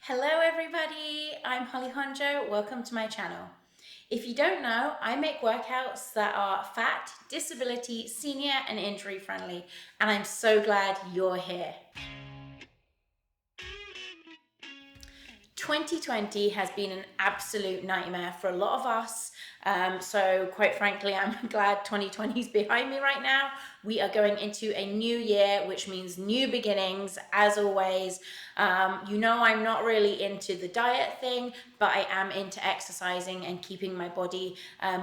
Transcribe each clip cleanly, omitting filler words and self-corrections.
Hello everybody, I'm Honjo, welcome to my channel. If you don't know, I make workouts that are fat, disability, senior and injury friendly, and I'm so glad you're here. 2020 has been an absolute nightmare for a lot of us. So quite frankly, I'm glad 2020 is behind me right now. We are going into a new year, which means new beginnings, as always. You know, I'm not really into the diet thing, but I am into exercising and keeping my body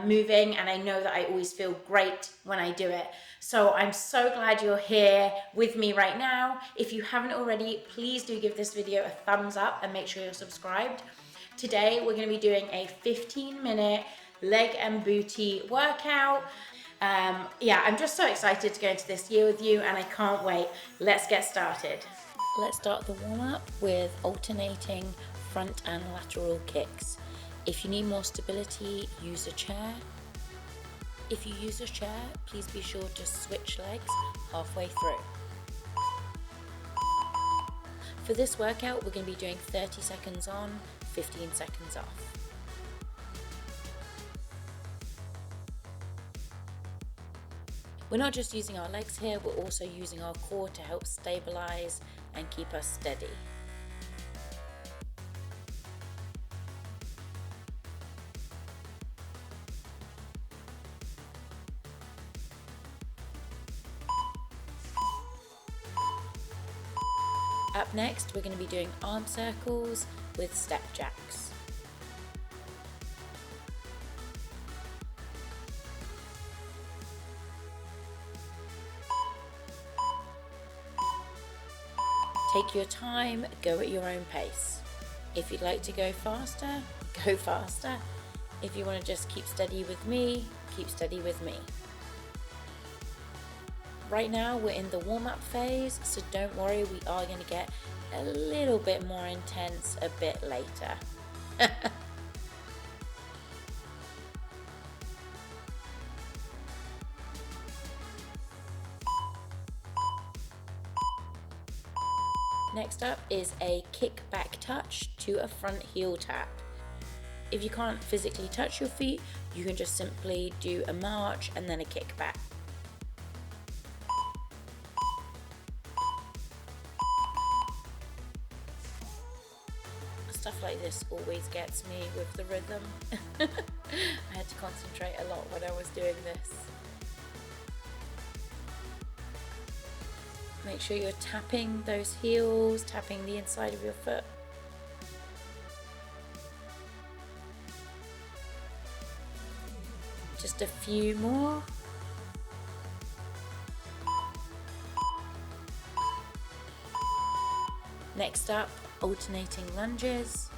moving. And I know that I always feel great when I do it. So I'm so glad you're here with me right now. If you haven't already, please do give this video a thumbs up and make sure you're subscribed. Today, we're gonna be doing a 15-minute leg and booty workout. Yeah, I'm just so excited to go into this year with you and I can't wait. Let's get started. Let's start the warm-up with alternating front and lateral kicks. If you need more stability, use a chair. If you use a chair, please be sure to switch legs halfway through. For this workout, we're going to be doing 30 seconds on, 15 seconds off. We're not just using our legs here, we're also using our core to help stabilize and keep us steady. Up next, we're going to be doing arm circles with step jacks. Take your time, go at your own pace. If you'd like to go faster, go faster. If you want to just keep steady with me, keep steady with me. Right now we're in the warm-up phase, so don't worry, we are going to get a little bit more intense a bit later. Next up is a kick back touch to a front heel tap. If you can't physically touch your feet, you can just simply do a march and then a kick back. Stuff like this always gets me with the rhythm. I had to concentrate a lot when I was doing this. Make sure you're tapping those heels, tapping the inside of your foot. Just a few more. Next up, alternating lunges.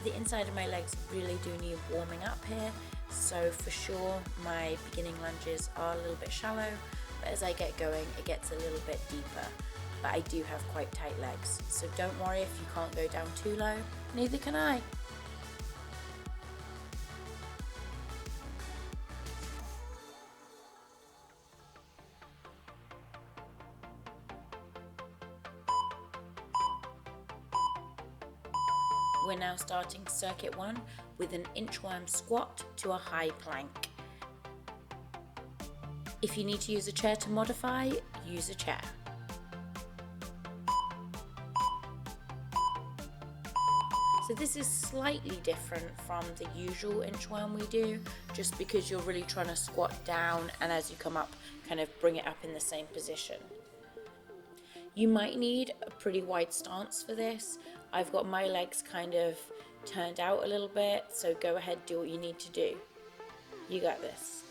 The inside of my legs really do need warming up here, so for sure my beginning lunges are a little bit shallow, but as I get going it gets a little bit deeper. But I do have quite tight legs, so don't worry if you can't go down too low, neither can I. We're now starting circuit 1 with an inchworm squat to a high plank. If you need to use a chair to modify, use a chair. So this is slightly different from the usual inchworm we do, just because you're really trying to squat down and as you come up, kind of bring it up in the same position. You might need a pretty wide stance for this. I've got my legs kind of turned out a little bit, so go ahead, do what you need to do. You got this.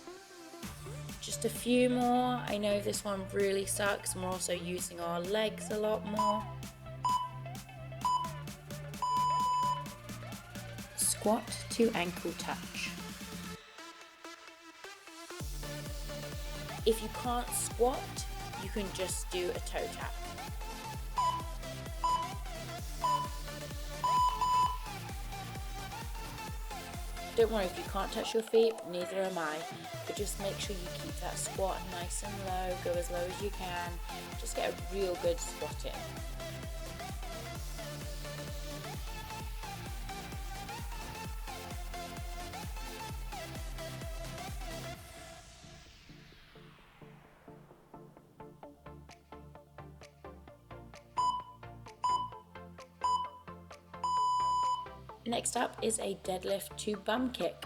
Just a few more. I know this one really sucks, and we're also using our legs a lot more. Squat to ankle touch. If you can't squat, you can just do a toe tap. Don't worry if you can't touch your feet, neither am I, but just make sure you keep that squat nice and low, go as low as you can, just get a real good squat in. Next up is a deadlift to bum kick.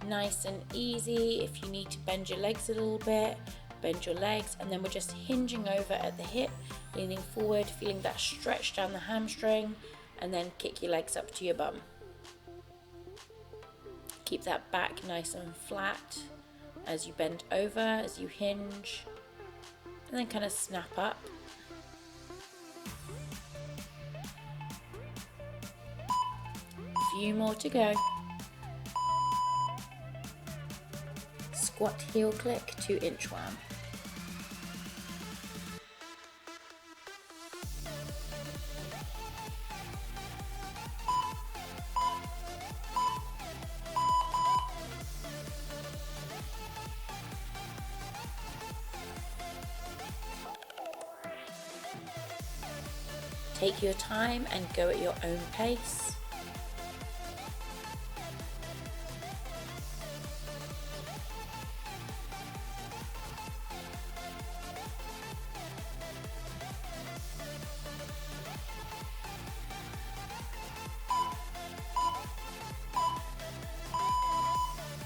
Nice and easy. If you need to bend your legs a little bit, bend your legs, and then we're just hinging over at the hip, leaning forward, feeling that stretch down the hamstring, and then kick your legs up to your bum. Keep that back nice and flat as you bend over, as you hinge, and then kind of snap up. A few more to go. Squat heel click to inchworm. Take your time and go at your own pace.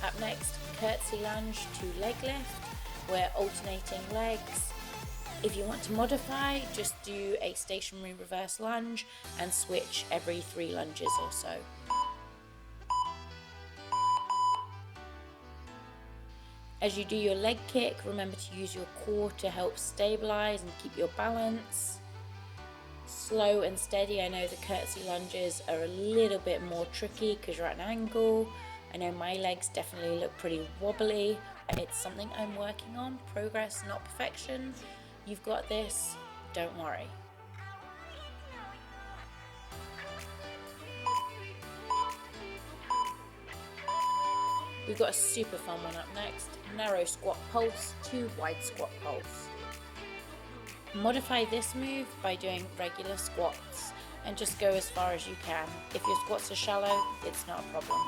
Up next, curtsy lunge to leg lift. We're alternating legs. If you want to modify, just do a stationary reverse lunge and switch every 3 lunges or so. As you do your leg kick, remember to use your core to help stabilize and keep your balance. Slow and steady. I know the curtsy lunges are a little bit more tricky because you're at an angle. I know my legs definitely look pretty wobbly. It's something I'm working on, progress, not perfection. You've got this, don't worry. We've got a super fun one up next, narrow squat pulse to wide squat pulse. Modify this move by doing regular squats and just go as far as you can. If your squats are shallow, it's not a problem.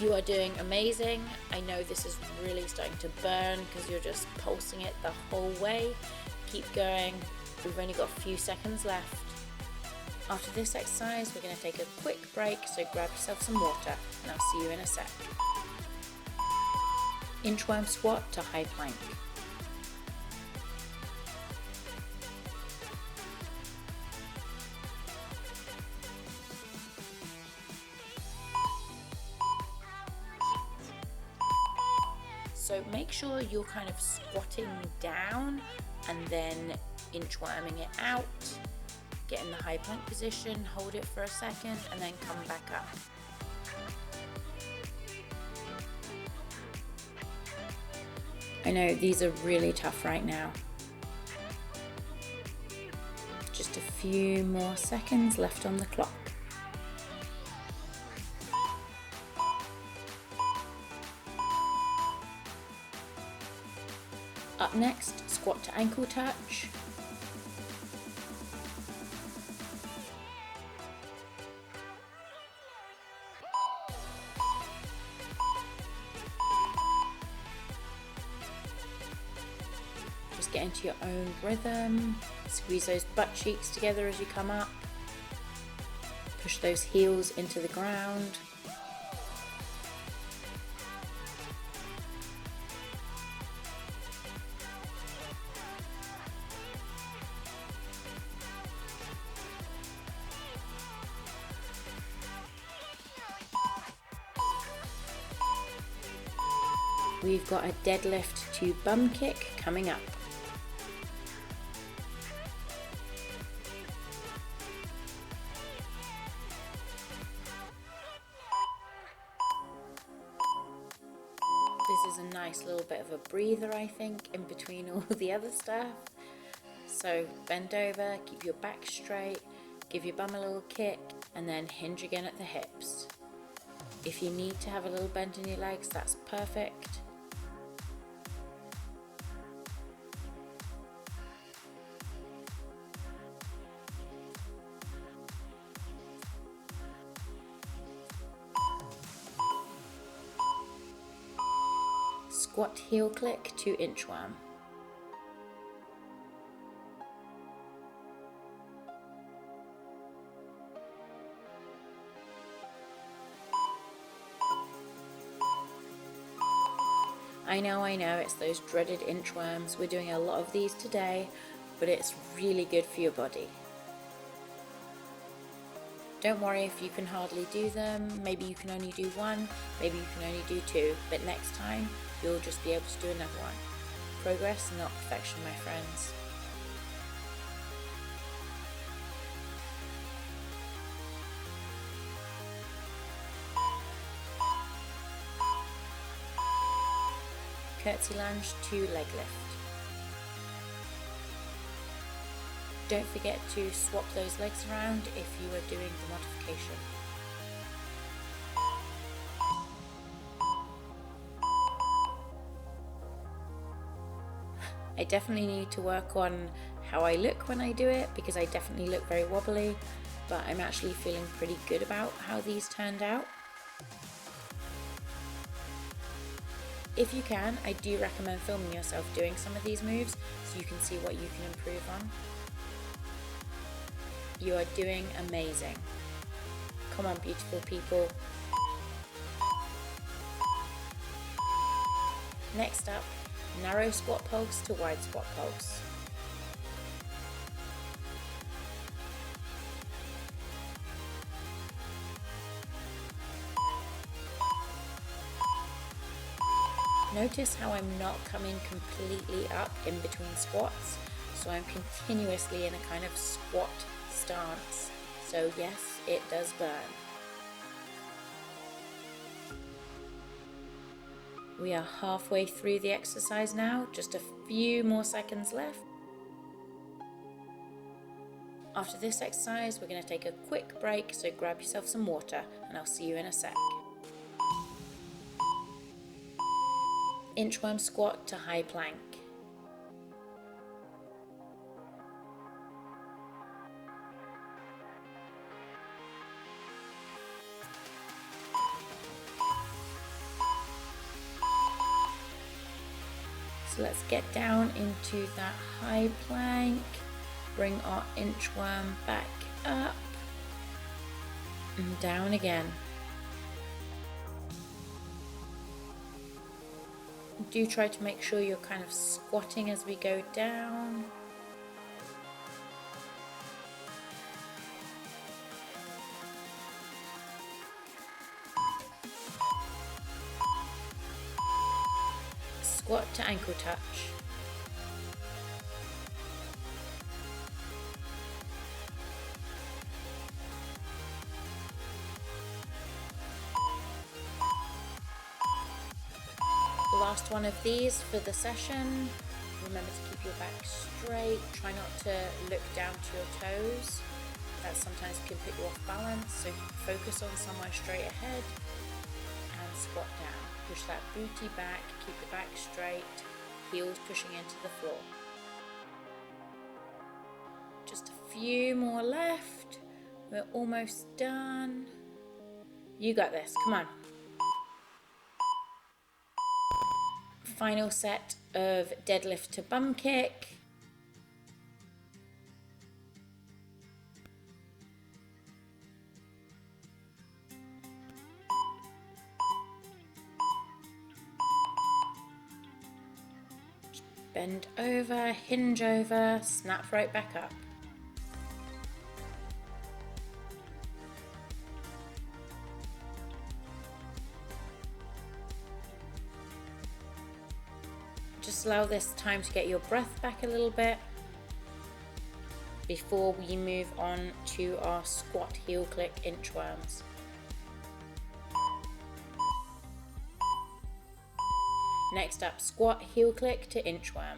You are doing amazing. I know this is really starting to burn because you're just pulsing it the whole way. Keep going. We've only got a few seconds left. After this exercise, we're going to take a quick break, so grab yourself some water and I'll see you in a sec. Inchworm squat to high plank. So make sure you're kind of squatting down and then inchworming it out. Get in the high plank position, hold it for a second, and then come back up. I know these are really tough right now. Just a few more seconds left on the clock. Up next, squat to ankle touch. Just get into your own rhythm. Squeeze those butt cheeks together as you come up. Push those heels into the ground. We've got a deadlift to bum kick coming up. This is a nice little bit of a breather, I think, in between all the other stuff. So bend over, keep your back straight, give your bum a little kick, and then hinge again at the hips. If you need to have a little bend in your legs, that's perfect. Squat heel click to inchworm. I know, it's those dreaded inchworms. We're doing a lot of these today, but it's really good for your body. Don't worry if you can hardly do them. Maybe you can only do one, maybe you can only do two, but next time you'll just be able to do another one. Progress, not perfection, my friends. Curtsy lunge to leg lift. Don't forget to swap those legs around if you are doing the modification. I definitely need to work on how I look when I do it, because I definitely look very wobbly, but I'm actually feeling pretty good about how these turned out. If you can, I do recommend filming yourself doing some of these moves so you can see what you can improve on. You are doing amazing. Come on, beautiful people. Next up, narrow squat pulse to wide squat pulse. Notice how I'm not coming completely up in between squats, so I'm continuously in a kind of squat stance. So yes, it does burn. We are halfway through the exercise now, just a few more seconds left. After this exercise, we're going to take a quick break, so grab yourself some water and I'll see you in a sec. Inchworm squat to high plank. So let's get down into that high plank. Bring our inchworm back up and down again. Do try to make sure you're kind of squatting as we go down. Squat to ankle touch. Last one of these for the session. Remember to keep your back straight. Try not to look down to your toes. That sometimes can put you off balance. So focus on somewhere straight ahead and squat down. Push that booty back, keep your back straight, heels pushing into the floor. Just a few more left. We're almost done. You got this, come on. Final set of deadlift to bum kick. Bend over, hinge over, snap right back up. Just allow this time to get your breath back a little bit before we move on to our squat heel click inchworms. Next up, squat heel click to inchworm.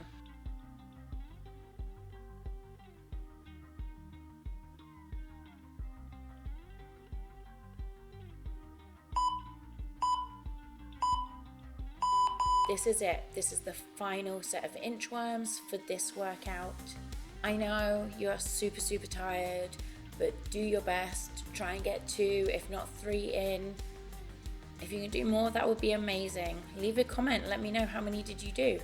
This is it. This is the final set of inchworms for this workout. I know you're super tired, but do your best. Try and get 2, if not 3 in. If you can do more, that would be amazing. Leave a comment, let me know how many did you do.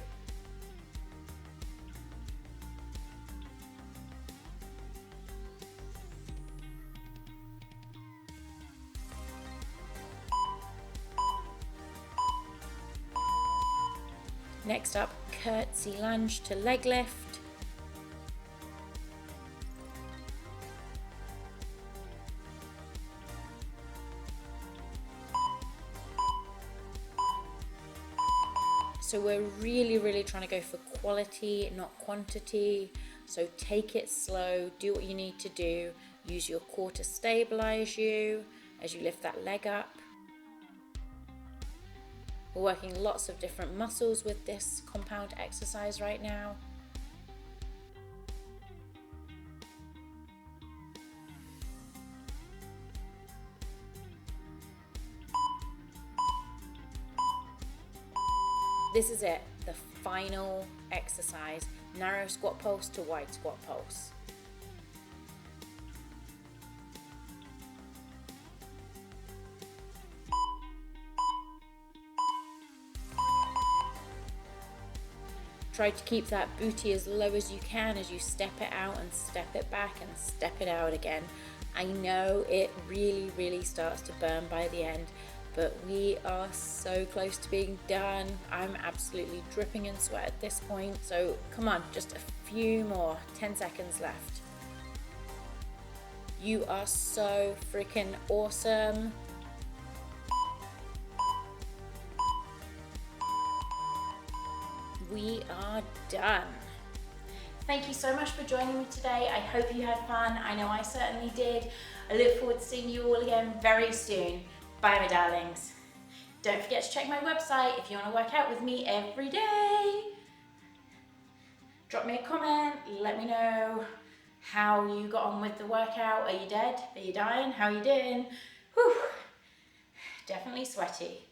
Next up, curtsy lunge to leg lift. So we're really trying to go for quality, not quantity. So take it slow, do what you need to do. Use your core to stabilize you as you lift that leg up. We're working lots of different muscles with this compound exercise right now. This is it, the final exercise. Narrow squat pulse to wide squat pulse. Try to keep that booty as low as you can as you step it out and step it back and step it out again. I know it really starts to burn by the end, but we are so close to being done. I'm absolutely dripping in sweat at this point, so come on, just a few more, 10 seconds left. You are so freaking awesome. We are done. Thank you so much for joining me today. I hope you had fun. I know I certainly did. I look forward to seeing you all again very soon. Bye, my darlings. Don't forget to check my website if you want to work out with me every day. Drop me a comment. Let me know how you got on with the workout. Are you dead? Are you dying? How are you doing? Whew. Definitely sweaty.